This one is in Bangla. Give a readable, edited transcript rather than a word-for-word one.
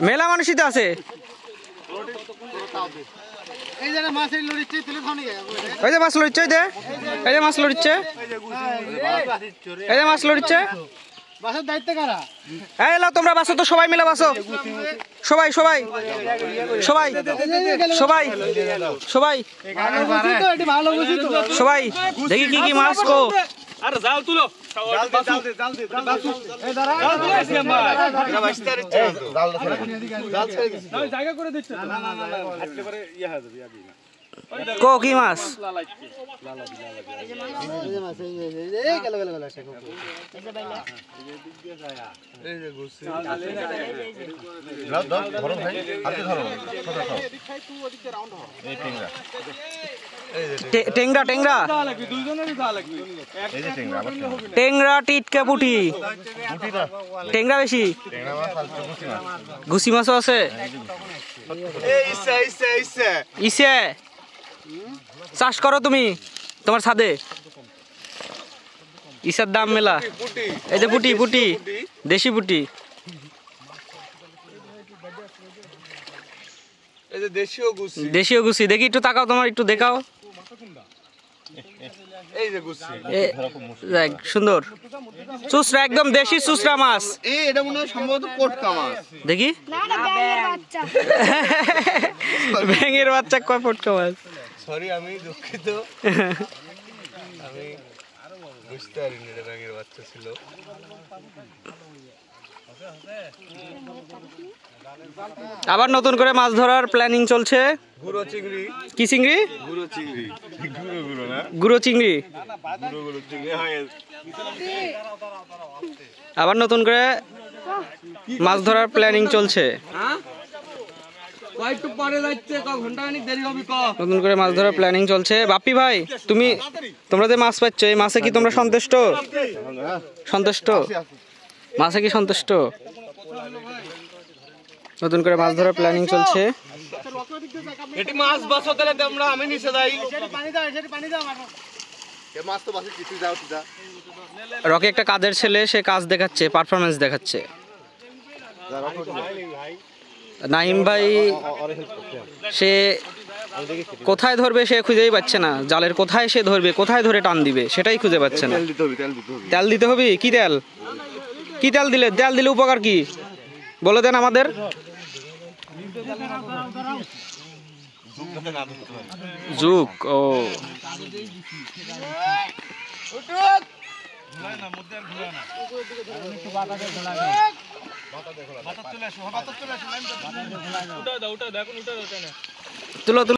মেলা মানুষই তো আছে। এই যে মাছ লড়িচ্ছে তুলে খাওনি এই যে মাছ লড়িচ্ছে দে, এই যে মাছ লড়িচ্ছে, এই যে মাছ লড়িচ্ছে। বাসের দায়িত্ব কারা? এই এলাও তোমরা বাসো তো, সবাই মিলে বাসো, সবাই সবাই সবাই সবাই সবাই সবাই। দেখি কি কি মাছ কো। আরে জাল তুলো, জায়গা করে দিচ্ছে কো কি মাছ? টেংরা টেংরা টেংরা টিটকা পুঁটি, টেংরা বেশি, গুছি মাছও আছে। ইসে চাষ করো তুমি তোমার ছাদে? ইসার দাম মেলা। এই যে পুটি পুটি, দেশি পুটি, দেশীয় গুছি। দেখি একটু তাকাও, তোমার একটু দেখাও। সুন্দর চুচরা, একদম দেশি চুচরা মাছ। এটা মনে হয় সম্ভবত পটকা মাছ। দেখি ব্যাঙের বাচ্চা কয় পটকা মাছ? সরি আমি দুঃখিত, আমি বুঝতে পারিনি এটা ব্যাঙের বাচ্চা ছিল। আবার নতুন করে মাছ ধরার প্ল্যানিং চলছে। গুঁড়ো চিংড়ি। কি চিংড়ি? গুঁড়ো চিংড়ি। গুঁড়ো না, গুঁড়ো চিংড়ি। গুঁড়ো চিংড়ি হয়। আবার নতুন করে মাছ ধরার প্ল্যানিং চলছে। নতুন করে মাছ ধরার প্ল্যানিং চলছে। বাপ্পি ভাই, তোমরা যে মাছ পাচ্ছ, এই মাছে কি তোমরা সন্তুষ্ট? সন্তুষ্ট? মাছে কি সন্তুষ্ট? নতুন করে মাছ ধরার প্ল্যানিং চলছে। এটি মাছ বাসো তাহলে তোমরা আমি নিচে যাই। পানি দাও, সেটি পানি দাও আমার। এ মাছ তো বাসে কিছু যাও তুই যা। রকি একটা কাজের ছেলে, সে কাজ দেখাচ্ছে, পারফরম্যান্স দেখাচ্ছে। নাইম ভাই সে কোথায় ধরবে সে খুঁজেই পাচ্ছে না। জালের কোথায় সে ধরবে, কোথায় ধরে টান দিবে সেটাই খুঁজে পাচ্ছে না। তেল দিতে হবে। কি তেল? কি তেল দিলে? তেল দিলে উপকার কি বলে দেন আমাদের। যুগ ও তুলো তুলো।